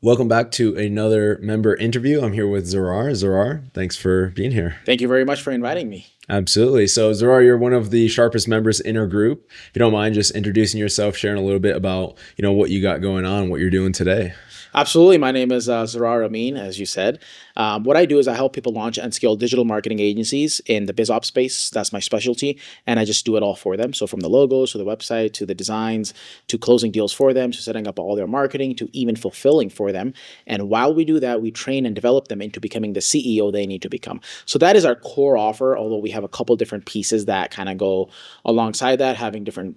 Welcome back to another member interview. I'm here with Zarar. Zarar, thanks for being here. Thank you very much for inviting me. Absolutely. So Zarar, you're one of the sharpest members in our group. If you don't mind just introducing yourself, sharing a little bit about, what you got going on, what you're doing today. Absolutely. My name is Zarar Amin, as you said. What I do is I help people launch and scale digital marketing agencies in the biz ops space. That's my specialty. And I just do it all for them. So from the logos to the website to the designs to closing deals for them to setting up all their marketing to even fulfilling for them. And while we do that, we train and develop them into becoming the CEO they need to become. So that is our core offer, although we have a couple different pieces that kind of go alongside that, having different,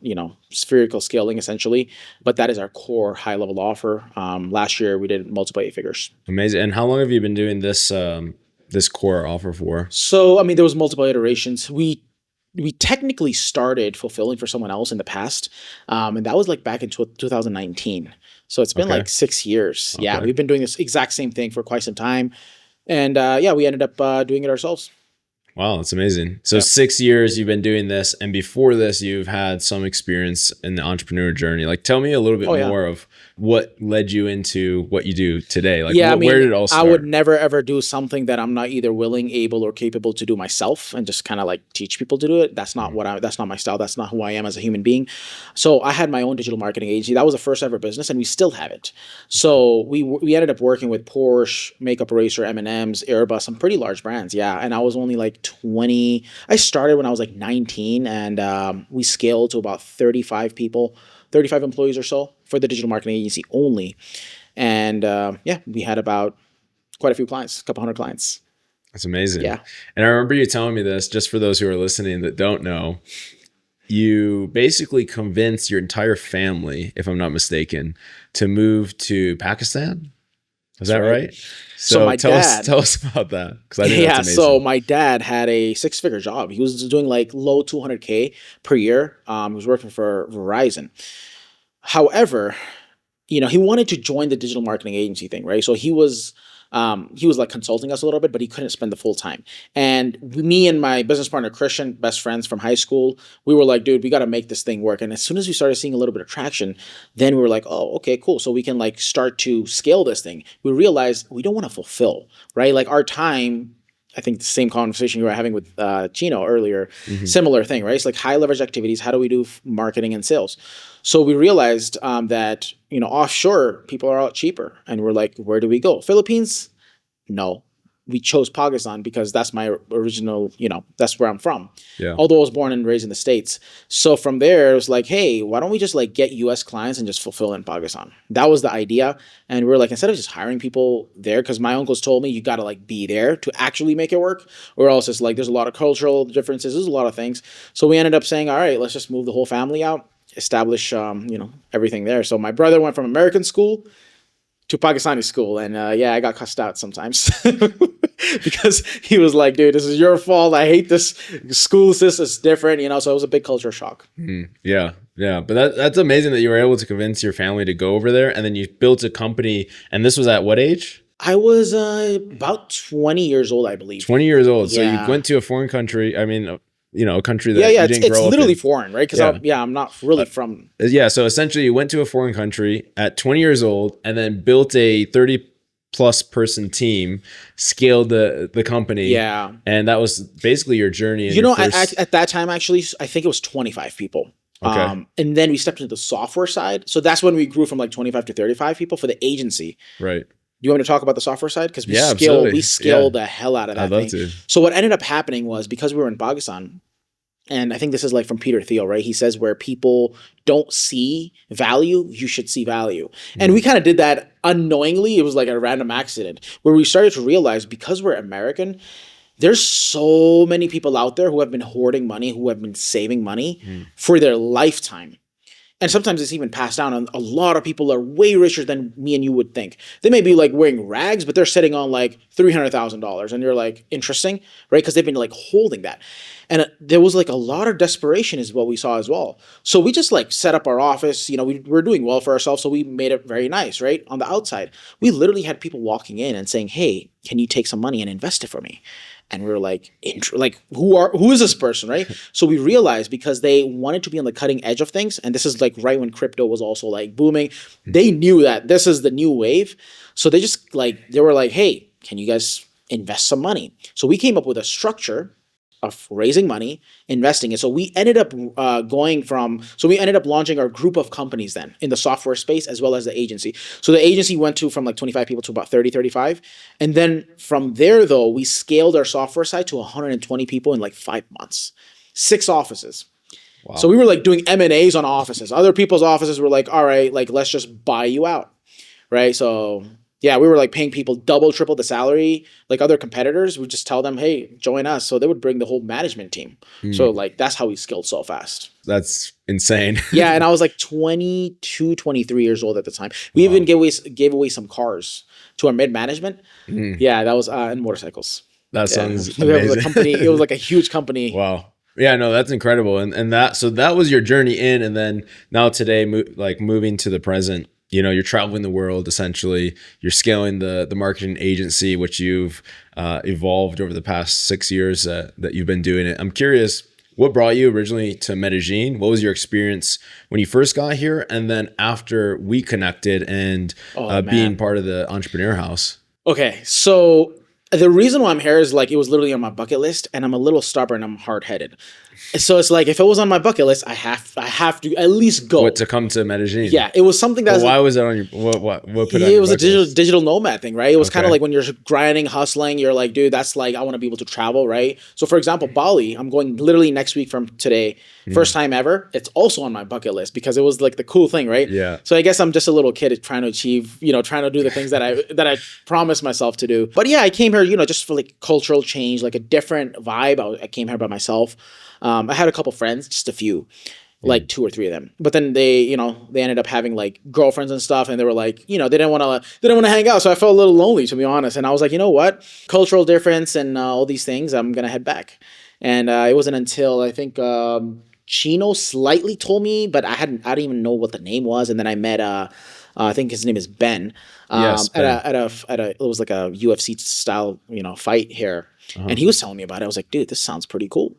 spherical scaling essentially. But that is our core high level offer. Last year, we did multiple 8 figures. Amazing. And how long have you been doing this core offer for? So, there was multiple iterations. We technically started fulfilling for someone else in the past. And that was like back in 2019. So it's been like 6 years. Okay. Yeah, we've been doing this exact same thing for quite some time. And we ended up doing it ourselves. Wow, that's amazing. So 6 years you've been doing this, and before this you've had some experience in the entrepreneur journey. Like, tell me a little bit more of what led you into what you do today. Like, where did it all start? I would never ever do something that I'm not either willing, able, or capable to do myself, and just kind of like teach people to do it. That's not that's not my style. That's not who I am as a human being. So I had my own digital marketing agency. That was the first ever business, and we still have it. So we ended up working with Porsche, Makeup Eraser, M&M's, Airbus, some pretty large brands. Yeah, and I was only like 20. I started when I was like 19, and we scaled to about 35 employees or so for the digital marketing agency only. And we had about quite a few clients, a couple hundred clients. That's amazing. Yeah. And I remember you telling me this, just for those who are listening that don't know, you basically convinced your entire family, if I'm not mistaken, to move to Pakistan. Is that right? So my dad, tell us about that. Because I think that's amazing. So my dad had a 6-figure job. He was doing like low 200K per year. He was working for Verizon. However, he wanted to join the digital marketing agency thing, right? So he was like consulting us a little bit, but he couldn't spend the full time. And me and my business partner, Christian, best friends from high school, we were like, dude, we got to make this thing work. And as soon as we started seeing a little bit of traction, then we were like, oh, okay, cool. So we can like start to scale this thing. We realized we don't want to fulfill, right? Like our time, I think the same conversation you were having with Chino earlier, similar thing, right? It's like high leverage activities. How do we do marketing and sales? So we realized that, offshore people are a lot cheaper. And we're like, where do we go? Philippines? No. We chose Pakistan because that's my original, that's where I'm from. Yeah. Although I was born and raised in the States. So from there, it was like, hey, why don't we just like get US clients and just fulfill in Pakistan? That was the idea. And we were like, instead of just hiring people there, because my uncles told me you got to like be there to actually make it work, or else it's like there's a lot of cultural differences. There's a lot of things. So we ended up saying, all right, let's just move the whole family out, establish, everything there. So my brother went from American school to Pakistani school. And I got cussed out sometimes because he was like, dude, this is your fault. I hate this school system. It's different, So it was a big culture shock. Yeah. But that's amazing that you were able to convince your family to go over there. And then you built a company. And this was at what age? I was about 20 years old, I believe. 20 years old. So you went to a foreign country. A country that you didn't grow up in. It's literally foreign, right? Because I'm not really from. So essentially you went to a foreign country at 20 years old and then built a 30+ person team, scaled the company. Yeah. And that was basically your journey. At that time, actually, I think it was 25 people. Okay. And then we stepped into the software side. So that's when we grew from like 25 to 35 people for the agency. Right. Do you want me to talk about the software side? Because we scaled the hell out of that thing. To. So what ended up happening was, because we were in Pakistan, and I think this is like from Peter Thiel, right? He says where people don't see value, you should see value. And we kind of did that unknowingly. It was like a random accident where we started to realize, because we're American, there's so many people out there who have been hoarding money, who have been saving money for their lifetime. And sometimes it's even passed down. And a lot of people are way richer than me and you would think. They may be like wearing rags, but they're sitting on like $300,000. And you're like, interesting, right? Because they've been like holding that. And there was like a lot of desperation is what we saw as well. So we just like set up our office. We were doing well for ourselves. So we made it very nice, right? On the outside, we literally had people walking in and saying, hey, can you take some money and invest it for me? And we were like, who is this person, right? So we realized because they wanted to be on the cutting edge of things, and this is like right when crypto was also like booming, they knew that this is the new wave. So they just like, they were like, hey, can you guys invest some money? So we came up with a structure of raising money, investing it. So we ended up we ended up launching our group of companies then in the software space as well as the agency. So the agency went to from like 25 people to about 30, 35. And then from there though, we scaled our software side to 120 people in like 5 months, 6 offices. Wow. So we were like doing M&As on offices. Other people's offices were like, all right, like let's just buy you out. Right. So yeah, we were like paying people double, triple the salary. Like other competitors, we just tell them, hey, join us. So they would bring the whole management team. So like that's how we scaled so fast. That's insane. Yeah, and I was like 22, 23 years old at the time. We even gave away some cars to our mid-management. Yeah, that was and motorcycles. That sounds amazing. It was a company. It was like a huge company. Wow. Yeah, no, that's incredible. And that was your journey in, and then now today, moving to the present. You know, you're traveling the world, essentially. You're scaling the marketing agency, which you've evolved over the past 6 years that you've been doing it. I'm curious, what brought you originally to Medellin? What was your experience when you first got here? And then after we connected and being part of the Entrepreneur House? Okay, so the reason why I'm here is like it was literally on my bucket list, and I'm a little stubborn. I'm hard-headed. So it's like if it was on my bucket list, I have to at least go. What, to come to Medellin? Yeah, it was something that. Why was that on your what put it was a digital nomad thing, right? It was kind of like when you're grinding, hustling, you're like, dude, that's like I want to be able to travel, right? So for example, Bali, I'm going literally next week from today. First time ever. It's also on my bucket list because it was like the cool thing, right? Yeah. So I guess I'm just a little kid trying to achieve, trying to do the things that I promised myself to do. But yeah, I came here, just for like cultural change, like a different vibe. I came here by myself. I had a couple friends, just a few, like 2 or 3 of them. But then they ended up having like girlfriends and stuff, and they were like, they didn't want to hang out. So I felt a little lonely, to be honest. And I was like, you know what? Cultural difference and all these things, I'm gonna head back. And it wasn't until I think Chino slightly told me, but I didn't even know what the name was. And then I met I think his name is Ben. Yes, Ben. It was like a UFC style, fight here. And he was telling me about it. I was like, dude, this sounds pretty cool.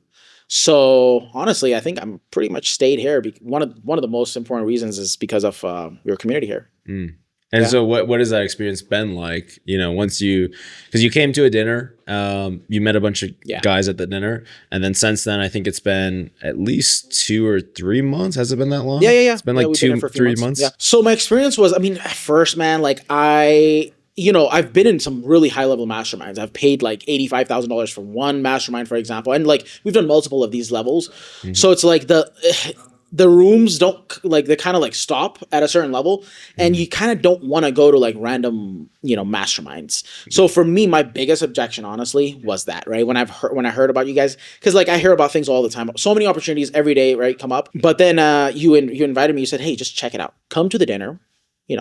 So honestly, I think I'm pretty much stayed here. One of the most important reasons is because of your community here. And so what has that experience been like? Once because you came to a dinner, you met a bunch of guys at the dinner, and then since then, I think it's been at least 2 or 3 months. Has it been that long? Yeah. It's been like 2, 3 months. Yeah. So my experience was, at first, man, like I've been in some really high level masterminds. I've paid like $85,000 for one mastermind, for example. And like, we've done multiple of these levels. So it's like the rooms don't like, they kind of like stop at a certain level, and you kind of don't want to go to like random, masterminds. So for me, my biggest objection, honestly, was that, right? When I heard about you guys, cause like I hear about things all the time, so many opportunities every day, right? Come up. But then you invited me, you said, hey, just check it out. Come to the dinner.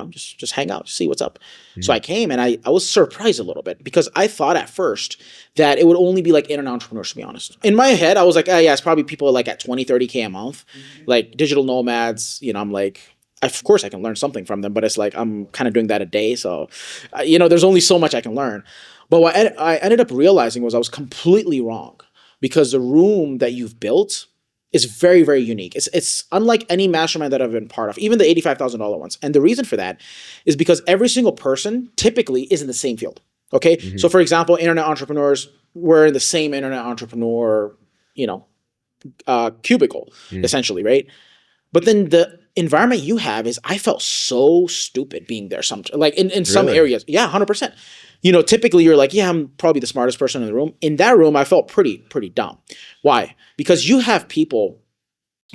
Just hang out, see what's up. So I came, and I was surprised a little bit because I thought at first that it would only be like internet entrepreneurs, to be honest. In my head, I was like, yeah, it's probably people like at 20, 30K a month, like digital nomads. I'm like, of course I can learn something from them, but it's like, I'm kind of doing that a day. So, there's only so much I can learn. But what I ended up realizing was I was completely wrong, because the room that you've built is very, very unique. It's unlike any mastermind that I've been part of, even the $85,000 ones. And the reason for that is because every single person typically is in the same field. Okay. So for example, internet entrepreneurs, we're in the same internet entrepreneur, cubicle, essentially, right? But then the environment you have is, I felt so stupid being there. In some areas. Yeah, 100%. Typically you're like, yeah, I'm probably the smartest person in the room. In that room, I felt pretty dumb. Why? Because you have people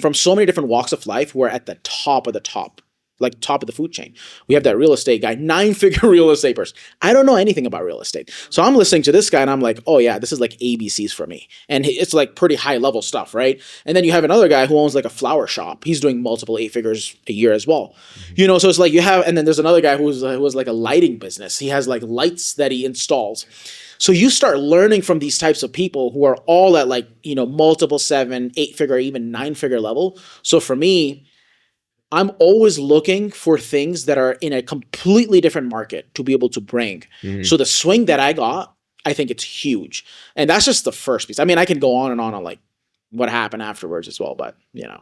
from so many different walks of life who are at the top of the top, like top of the food chain. We have that real estate guy, 9-figure real estate person. I don't know anything about real estate. So I'm listening to this guy and I'm like, oh yeah, this is like ABCs for me. And it's like pretty high level stuff, right? And then you have another guy who owns like a flower shop. He's doing multiple 8 figures a year as well. So it's like and then there's another guy who was like a lighting business. He has like lights that he installs. So you start learning from these types of people who are all at like, multiple 7, 8-figure, even 9-figure level. So for me, I'm always looking for things that are in a completely different market to be able to bring. So the swing that I got I think it's huge. And that's just the first piece. I mean, I can go on like what happened afterwards as well, but Yeah.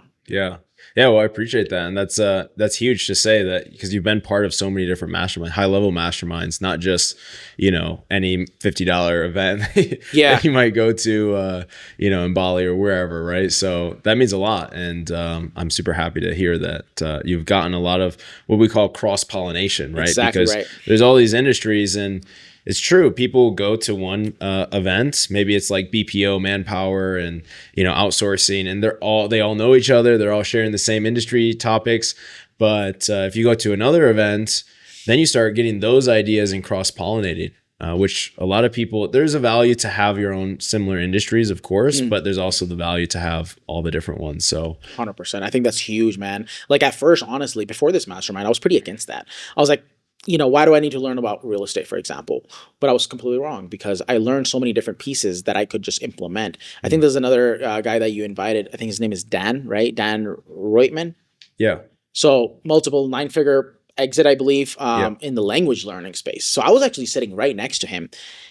Yeah. Well, I appreciate that. And that's huge to say that, because you've been part of so many different masterminds, high level masterminds, not just, any $50 event that you might go to, in Bali or wherever. Right. So that means a lot. And I'm super happy to hear that you've gotten a lot of what we call cross pollination, right? Exactly, because there's all these industries, and it's true. People go to one event. Maybe it's like BPO, manpower, and outsourcing, and they all know each other. They're all sharing the same industry topics. But if you go to another event, then you start getting those ideas and cross pollinating, which a lot of people. There's a value to have your own similar industries, of course, but there's also the value to have all the different ones. So 100%. I think that's huge, man. Like at first, honestly, before this mastermind, I was pretty against that. I was like, why do I need to learn about real estate, for example? But I was completely wrong, because I learned so many different pieces that I could just implement. I think there's another guy that you invited. I think his name is Dan, right? Dan Reutman. Yeah. So multiple 9-figure exit, I believe, in the language learning space. So I was actually sitting right next to him,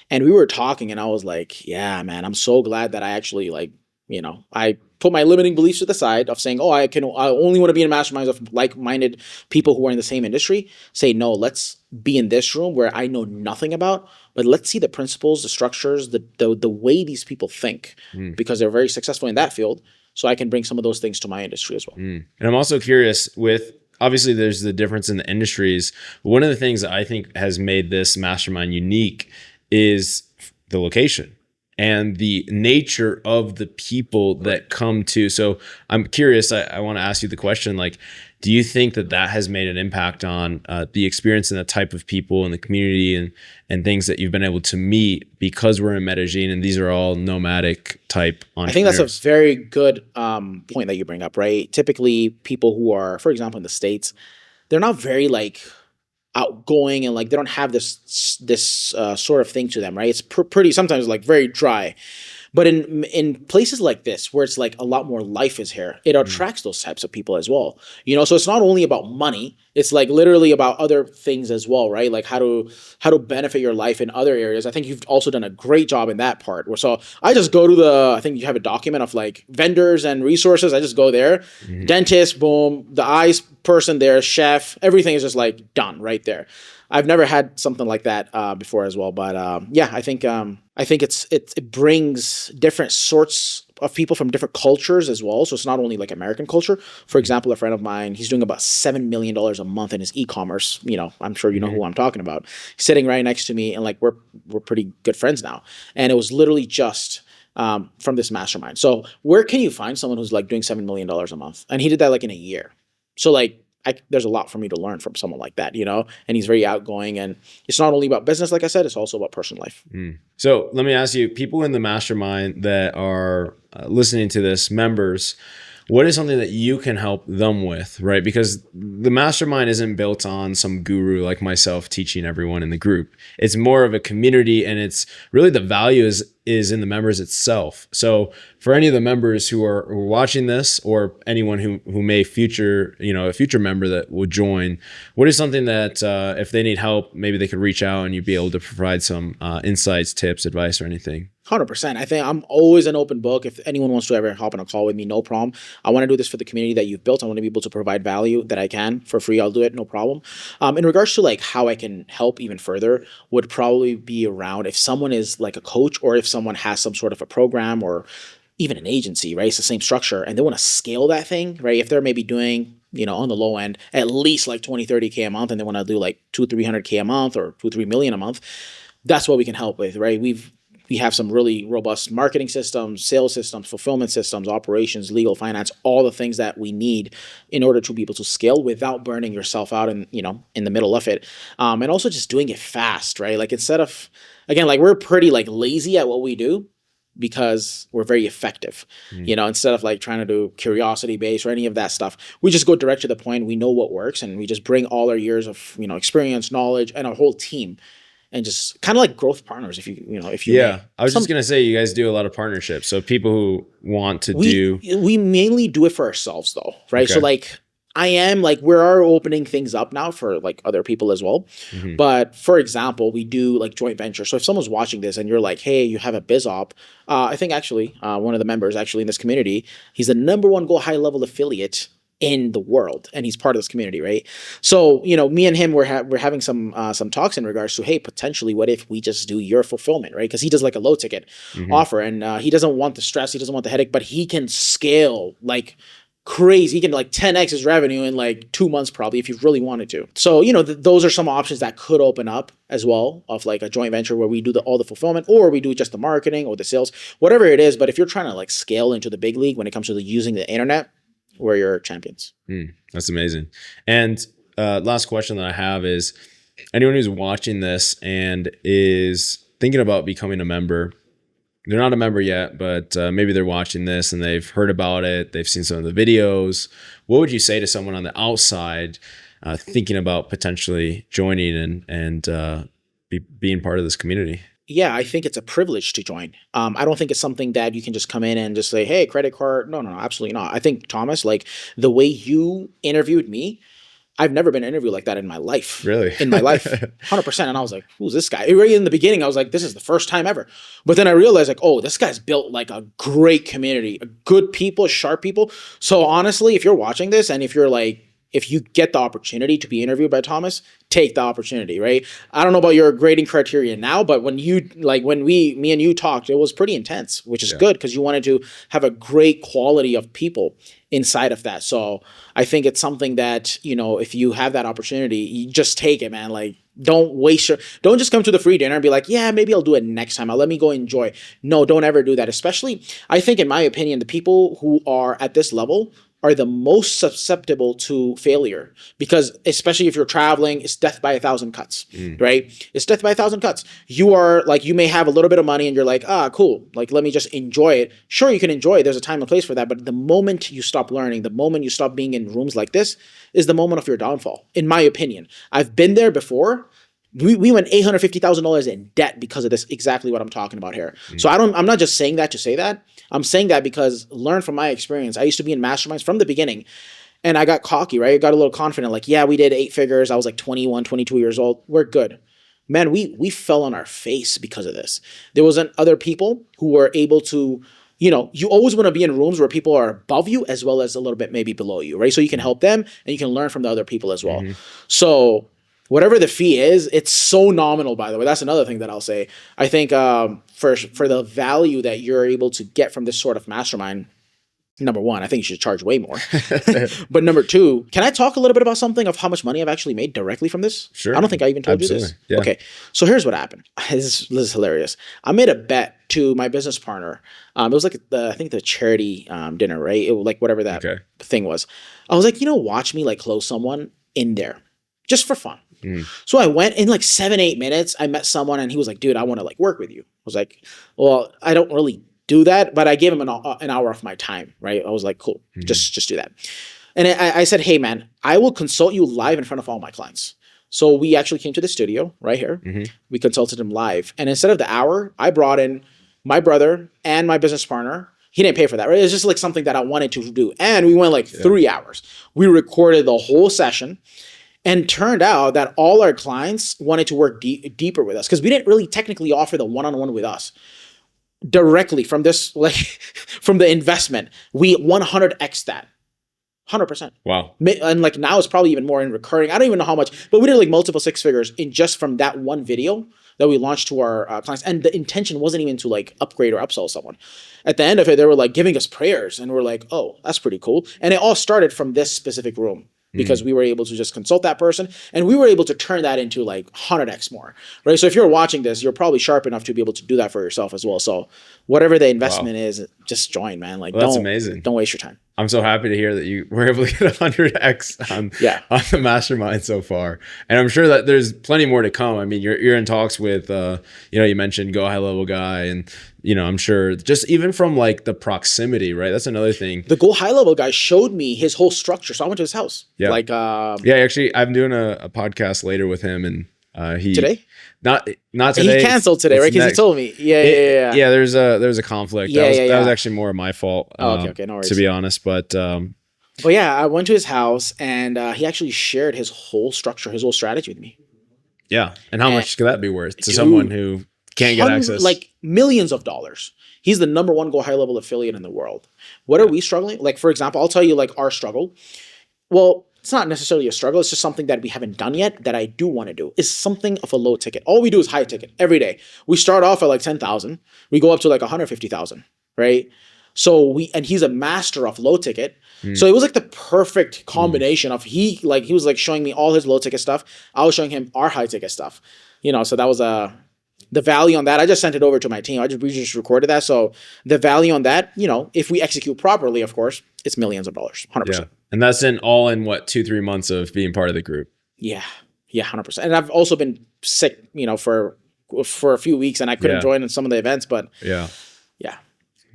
and we were talking, and I was like, yeah, man, I'm so glad that I actually I put my limiting beliefs to the side of saying, I only want to be in masterminds of like-minded people who are in the same industry. Say, no, let's be in this room where I know nothing about, but let's see the principles, the structures, the way these people think, because they're very successful in that field. So I can bring some of those things to my industry as well. And I'm also curious obviously there's the difference in the industries. But one of the things that I think has made this mastermind unique is the location and the nature of the people that come to. So I'm curious, I want to ask you the question, do you think that has made an impact on the experience and the type of people in the community and things that you've been able to meet, because we're in Medellin and these are all nomadic type entrepreneurs? I think that's a very good point that you bring up, right? Typically people who are, for example, in the States, they're not very outgoing, and they don't have this sort of thing to them, right? It's pretty sometimes very dry. But in places like this, where it's a lot more life is here, it attracts those types of people as well. So it's not only about money; it's literally about other things as well, right? Like how to benefit your life in other areas. I think you've also done a great job in that part. So I just go to I think you have a document of vendors and resources. I just go there, dentist, boom, the eyes person there, chef, everything is just done right there. I've never had something like that before as well, but I think it brings different sorts of people from different cultures as well. So it's not only American culture. For example, a friend of mine, he's doing about $7 million a month in his e-commerce. I'm sure you know who I'm talking about. He's sitting right next to me, and we're pretty good friends now. And it was literally just from this mastermind. So where can you find someone who's doing $7 million a month? And he did that in a year. So there's a lot for me to learn from someone like that, and he's very outgoing, and it's not only about business, like I said, it's also about personal life. So let me ask you, people in the mastermind that are listening to this, members, what is something that you can help them with, right? Because the mastermind isn't built on some guru like myself teaching everyone in the group. It's more of a community, and it's really the value is in the members itself. So for any of the members who are watching this, or anyone who may a future member that will join, what is something that if they need help, maybe they could reach out and you'd be able to provide some insights, tips, advice, or anything? 100%. I think I'm always an open book. If anyone wants to ever hop on a call with me, no problem. I want to do this for the community that you've built. I want to be able to provide value that I can for free. I'll do it, no problem. In regards to how I can help even further, would probably be around if someone is a coach, or if someone has some sort of a program, or even an agency, right? It's the same structure, and they want to scale that thing, right? If they're maybe doing, on the low end, at least 20, 30K a month, and they want to do 200-300K a month, or 2-3 million a month, that's what we can help with, right? We have some really robust marketing systems, sales systems, fulfillment systems, operations, legal, finance, all the things that we need in order to be able to scale without burning yourself out in the middle of it. And also just doing it fast, right? Instead of, again, we're pretty lazy at what we do, because we're very effective, instead of trying to do curiosity based or any of that stuff. We just go direct to the point. We know what works, and we just bring all our years of, experience, knowledge, and our whole team, and just kind of growth partners. If you yeah, I was just going to say, you guys do a lot of partnerships. So people who want to we mainly do it for ourselves though. Right. Okay. So I am like, we are opening things up now for like other people as well. Mhm. But for example, we do like joint venture. So if someone's watching this and you're like, hey, you have a biz op, I think actually one of the members actually in this community, he's the number one Go High Level affiliate in the world, and he's part of this community, right? So me and him, we're having some talks in regards to, hey, potentially, what if we just do your fulfillment, right? Because he does like a low ticket offer, and he doesn't want the stress, he doesn't want the headache, but he can scale like crazy. He can like 10x his revenue in like 2 months probably if he really wanted to. So those are some options that could open up as well, of like a joint venture where we do all the fulfillment, or we do just the marketing or the sales, whatever it is. But if you're trying to like scale into the big league when it comes to using the internet, we're your champions. That's amazing. And last question that I have is, anyone who's watching this and is thinking about becoming a member, they're not a member yet, but maybe they're watching this and they've heard about it, they've seen some of the videos. What would you say to someone on the outside thinking about potentially joining and being part of this community? Yeah, I think it's a privilege to join. I don't think it's something that you can just come in and just say, hey, credit card. No, absolutely not. I think, Thomas, like the way you interviewed me, I've never been interviewed like that in my life. Really? In my life. 100%. And I was like, who's this guy? Right in the beginning, I was like, this is the first time ever. But then I realized like, oh, this guy's built like a great community, good people, sharp people. So honestly, if you're watching this and if you get the opportunity to be interviewed by Thomas, take the opportunity, right? I don't know about your grading criteria now, but when me and you talked, it was pretty intense, which is good because you wanted to have a great quality of people inside of that. So I think it's something that, if you have that opportunity, you just take it, man. Like, don't just come to the free dinner and be like, yeah, maybe I'll do it next time. Let me go enjoy. No, don't ever do that. Especially, I think in my opinion, the people who are at this level are the most susceptible to failure, because especially if you're traveling, it's death by 1,000 cuts, right? It's death by 1,000 cuts. You are like, you may have a little bit of money and you're like, cool. Like, let me just enjoy it. Sure, you can enjoy it. There's a time and place for that. But the moment you stop learning, the moment you stop being in rooms like this is the moment of your downfall, in my opinion. I've been there before. We went $850,000 in debt because of this, exactly what I'm talking about here. So I'm not just saying that to say that. I'm saying that because learn from my experience. I used to be in masterminds from the beginning and I got cocky, right? I got a little confident. Like, yeah, we did 8 figures. I was like 21, 22 years old. We're good. Man, we fell on our face because of this. There wasn't other people who were able to, you always want to be in rooms where people are above you as well as a little bit maybe below you, right? So you can help them and you can learn from the other people as well. So whatever the fee is, it's so nominal, by the way. That's another thing that I'll say. I think for the value that you're able to get from this sort of mastermind, number one, I think you should charge way more. But number two, can I talk a little bit about something of how much money I've actually made directly from this? Sure. I don't think I even told you this. Yeah. Okay. So here's what happened. This is hilarious. I made a bet to my business partner. It was like I think the charity dinner, right? It was like whatever that thing was. I was like, watch me like close someone in there just for fun. So I went in like 7-8 minutes. I met someone and he was like, dude, I want to like work with you. I was like, well, I don't really do that, but I gave him an hour of my time, right? I was like, cool, just do that. And I said, hey man, I will consult you live in front of all my clients. So we actually came to the studio right here. We consulted him live. And instead of the hour, I brought in my brother and my business partner. He didn't pay for that, right? It's just like something that I wanted to do. And we went like 3 hours. We recorded the whole session. And turned out that all our clients wanted to work deeper with us because we didn't really technically offer the one-on-one with us directly from this, like from the investment. We 100x that, 100%. Wow. And like now it's probably even more in recurring. I don't even know how much, but we did like multiple 6 figures in just from that one video that we launched to our clients. And the intention wasn't even to like upgrade or upsell someone. At the end of it, they were like giving us prayers and we're like, oh, that's pretty cool. And it all started from this specific room. Because we were able to just consult that person and we were able to turn that into like 100x more, right? So if you're watching this, you're probably sharp enough to be able to do that for yourself as well. So whatever the investment is, just join, man. Like, that's amazing. Don't waste your time. I'm so happy to hear that you were able to get 100x on the mastermind so far. And I'm sure that there's plenty more to come. I mean, you're in talks with, you mentioned Go High Level guy and, I'm sure just even from like the proximity, right? That's another thing. The Go High Level guy showed me his whole structure. So I went to his house. Yeah. Like, actually I'm doing a podcast later with him and he today? Not today. He canceled today, right? Because he told me. Yeah. Yeah, there's a conflict. That was actually more of my fault. Okay, no worries. To be honest, but But yeah, I went to his house and he actually shared his whole structure, his whole strategy with me. Yeah. And how And much could that be worth to someone dude, who can't get access? like millions of dollars. He's the number one go high level affiliate in the world. What are Yeah. we struggling? Like, for example, I'll tell you like our struggle. Well, it's not necessarily a struggle. It's just something that we haven't done yet that I do want to do. It's something of a low ticket. All we do is high ticket every day. We start off at like 10,000. We go up to like 150,000, right? And he's a master of low ticket. So it was like the perfect combination of he was like showing me all his low ticket stuff. I was showing him our high ticket stuff. So that was the value on that. I just sent it over to my team. We just recorded that. So the value on that, if we execute properly, of course, it's millions of dollars, 100%. Yeah. And that's in all in what, 2-3 months of being part of the group. Yeah. Yeah, 100%. And I've also been sick, for a few weeks and I couldn't join in some of the events, but yeah. Yeah.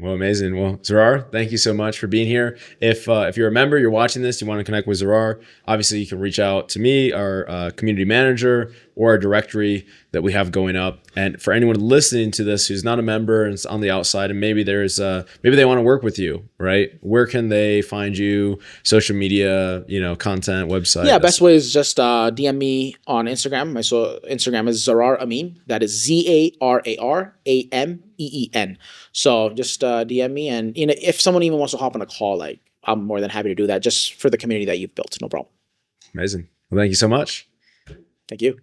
Well, amazing. Well, Zarar, thank you so much for being here. If you're a member, you're watching this, you want to connect with Zarar, obviously you can reach out to me, our community manager, or our directory that we have going up. And for anyone listening to this who's not a member and is on the outside, and maybe maybe they want to work with you, right? Where can they find you? Social media, content, website. Yeah, best way is just DM me on Instagram. My Instagram is Zarar Amin. That is ZARARAMEEN. So just DM me, and if someone even wants to hop on a call, like I'm more than happy to do that, just for the community that you've built. No problem. Amazing. Well, thank you so much. Thank you.